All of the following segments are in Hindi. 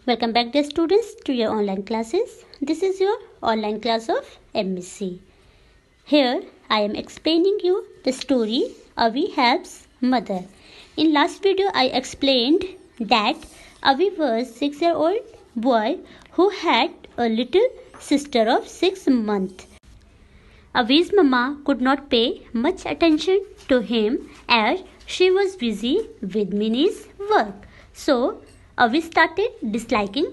Welcome back, dear students, to your online classes. This is your online class of MSc. Here I am explaining you the story Avi helps mother. In last video I explained that Avi was 6-year-old boy who had a little sister of 6 months. Avi's mama could not pay much attention to him as she was busy with Minnie's work. So Avi started disliking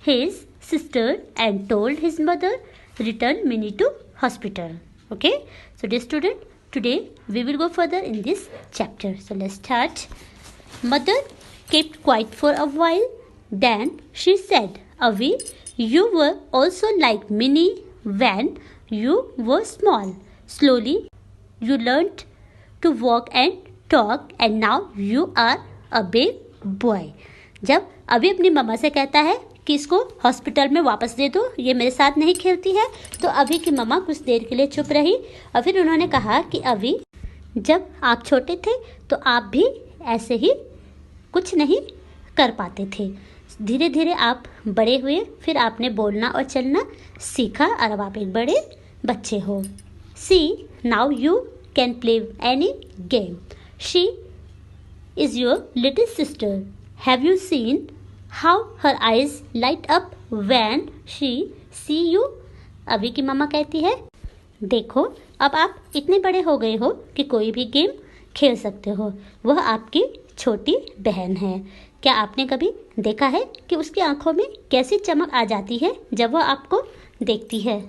his sister and told his mother return Minnie to hospital. Okay, so dear student, today we will go further in this chapter. So let's start. Mother kept quiet for a while. Then she said, Avi, you were also like Minnie when you were small. Slowly you learned to walk and talk and now you are a big boy. जब अभी अपनी मम्मा से कहता है कि इसको हॉस्पिटल में वापस दे दो, ये मेरे साथ नहीं खेलती है, तो अभी की मम्मा कुछ देर के लिए चुप रही और फिर उन्होंने कहा कि अभी जब आप छोटे थे तो आप भी ऐसे ही कुछ नहीं कर पाते थे. धीरे धीरे आप बड़े हुए, फिर आपने बोलना और चलना सीखा और अब आप एक बड़े बच्चे हो. See now you can play any game. She is your little sister. Have you seen how her eyes light up when she see you? अभी की मम्मा कहती है, देखो अब आप इतने बड़े हो गए हो कि कोई भी गेम खेल सकते हो. वह आपकी छोटी बहन है. क्या आपने कभी देखा है कि उसकी आंखों में कैसी चमक आ जाती है जब वह आपको देखती है?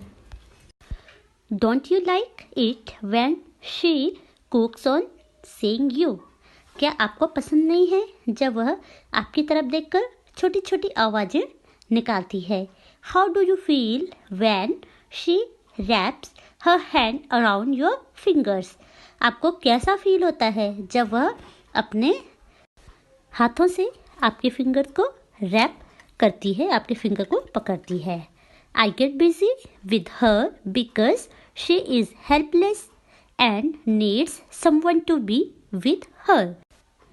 Don't you like it when she cooks on seeing you? क्या आपको पसंद नहीं है जब वह आपकी तरफ देखकर छोटी छोटी आवाज़ें निकालती है? How do you feel when she wraps her hand around your fingers? आपको कैसा फील होता है जब वह अपने हाथों से आपके फिंगर को रैप करती है, आपके फिंगर को पकड़ती है? I get busy with her because she is helpless and needs someone to be with her.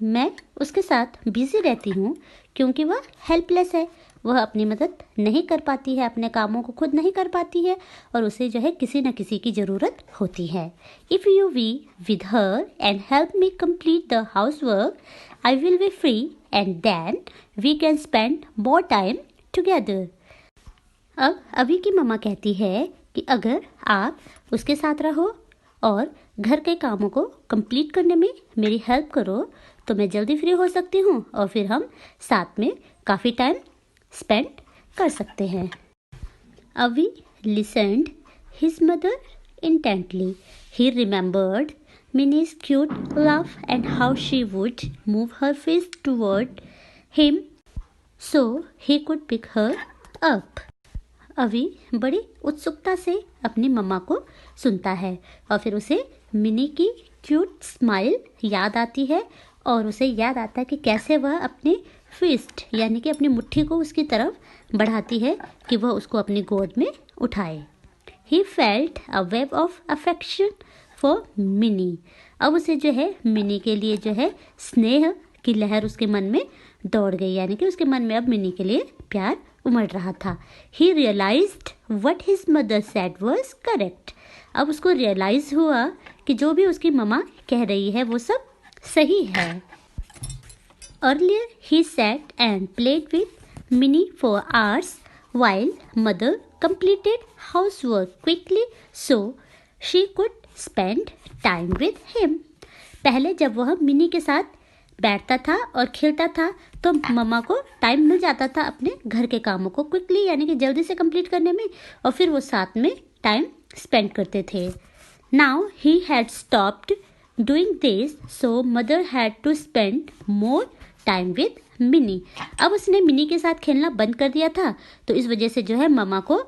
मैं उसके साथ बिजी रहती हूँ क्योंकि वह हेल्पलेस है. वह अपनी मदद नहीं कर पाती है, अपने कामों को खुद नहीं कर पाती है और उसे जो है किसी न किसी की ज़रूरत होती है. If you be with her and help me complete the house work I will be free and then we can spend more time together. अब अभी की मम्मा कहती है कि अगर आप उसके साथ रहो और घर के कामों को कंप्लीट करने में मेरी हेल्प करो तो मैं जल्दी फ्री हो सकती हूँ और फिर हम साथ में काफ़ी टाइम स्पेंड कर सकते हैं. अवी listened his mother intently. He remembered Minnie's cute laugh and how she would move her face toward him so he could pick her up. अवी बड़ी उत्सुकता से अपनी मम्मा को सुनता है और फिर उसे मिनी की क्यूट स्माइल याद आती है और उसे याद आता है कि कैसे वह अपनी फिस्ट यानी कि अपनी मुट्ठी को उसकी तरफ बढ़ाती है कि वह उसको अपनी गोद में उठाए. He felt a wave of affection for mini. अब उसे जो है मिनी के लिए जो है स्नेह की लहर उसके मन में दौड़ गई, यानी कि उसके मन में अब मिनी के लिए प्यार उमड़ रहा था. He realised what his mother said was correct. अब उसको रियलाइज़ हुआ कि जो भी उसकी मम्मा कह रही है वो सब सही है. Earlier he sat and played with Minnie for hours while mother completed housework quickly so she could spend time with him. पहले जब वह मिनी के साथ बैठता था और खेलता था तो मम्मा को टाइम मिल जाता था अपने घर के कामों को क्विकली यानी कि जल्दी से कंप्लीट करने में और फिर वो साथ में टाइम स्पेंड करते थे. Now he had stopped doing this so mother had to spend more time with Minnie. अब उसने मिनी के साथ खेलना बंद कर दिया था तो इस वजह से जो है मम्मा को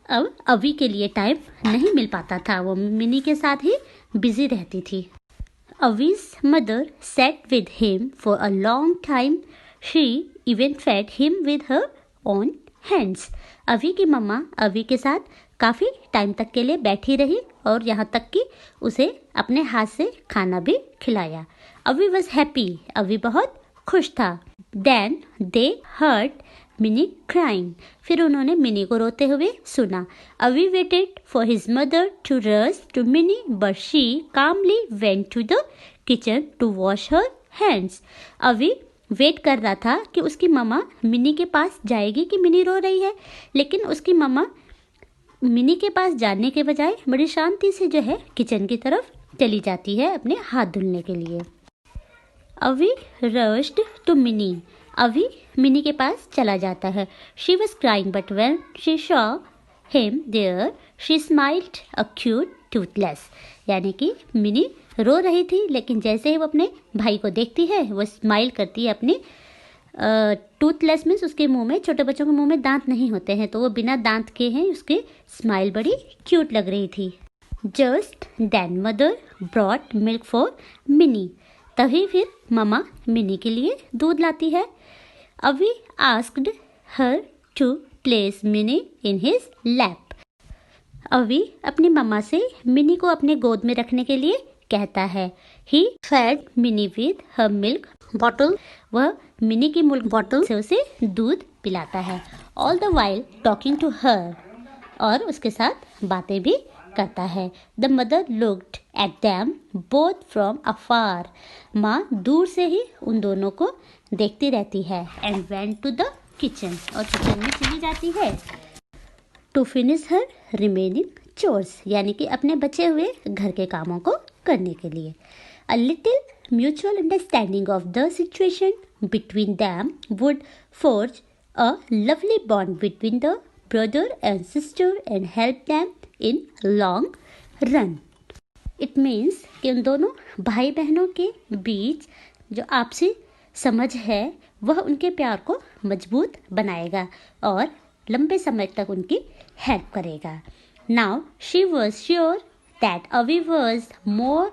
अब अभी के लिए टाइम नहीं मिल पाता था, वो मिनी के साथ ही बिजी रहती थी. Avi's mother sat with him for a long time. She even fed him with her own hands. अभी की मम्मा अभी के साथ काफ़ी टाइम तक के लिए बैठी रही और यहाँ तक कि उसे अपने हाथ से खाना भी खिलाया. अवी वॉज हैप्पी. अवी बहुत खुश था. Then they heard Minnie crying. फिर उन्होंने मिनी को रोते हुए सुना. Avi waited for his mother to rush to Minnie, but she calmly went to the kitchen to wash her hands. अवी वेट कर रहा था कि उसकी मम्मा मिनी के पास जाएगी कि मिनी रो रही है, लेकिन उसकी मम्मा मिनी के पास जाने के बजाय बड़ी शांति से जो है किचन की तरफ चली जाती है अपने हाथ धुलने के लिए. Avi rushed to Minnie. Avi Minnie के पास चला जाता है. She was crying but when she saw him there she smiled a cute toothless. यानी कि मिनी रो रही थी, लेकिन जैसे ही वो अपने भाई को देखती है वो स्माइल करती है अपनी. टूथलेस मीन्स उसके मुंह में, छोटे बच्चों के मुंह में दांत नहीं होते हैं, तो वो बिना दांत के हैं, उसकी स्माइल बड़ी क्यूट लग रही थी. Just then mother brought milk for Minnie. तभी फिर ममा मिनी के लिए दूध लाती है. Avi asked her to place Minnie in his lap. Avi अपनी मम्मा से मिनी को अपने गोद में रखने के लिए कहता है. He fed Mini with her milk bottle. वह मिनी की मिल्क बॉटल से उसे दूध पिलाता है. All the while talking to her. और उसके साथ बातें भी करता है. The mother looked at them both from afar. माँ दूर से ही उन दोनों को देखती रहती है. And went to the kitchen. और किचन में चली जाती है to finish her remaining chores. यानी कि अपने बचे हुए घर के कामों को करने के लिए. A little mutual understanding of the situation between them would forge a lovely bond between the brother and sister and help them in long run. It means कि उन दोनों भाई बहनों के बीच जो आपसी समझ है वह उनके प्यार को मजबूत बनाएगा और लंबे समय तक उनकी हेल्प करेगा. Now she was sure that Avi was more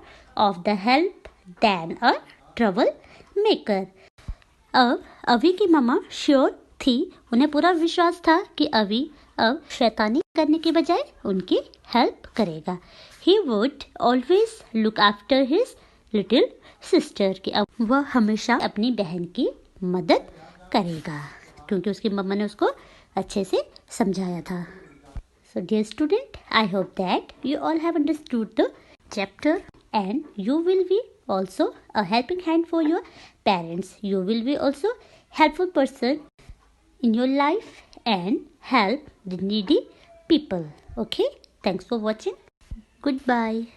of the help than a trouble maker. अब अवी की मम्मा श्योर थी, उन्हें पूरा विश्वास था कि अवी अब शैतानी करने के बजाय उनकी हेल्प करेगा. He would always look after his little sister. कि अब वह हमेशा अपनी बहन की मदद करेगा, क्योंकि उसकी मम्मा ने उसको अच्छे से समझाया था. So dear student, I hope that you all have understood the chapter and you will be also a helping hand for your parents. You will be also helpful person in your life and help the needy people. Okay, thanks for watching. Goodbye.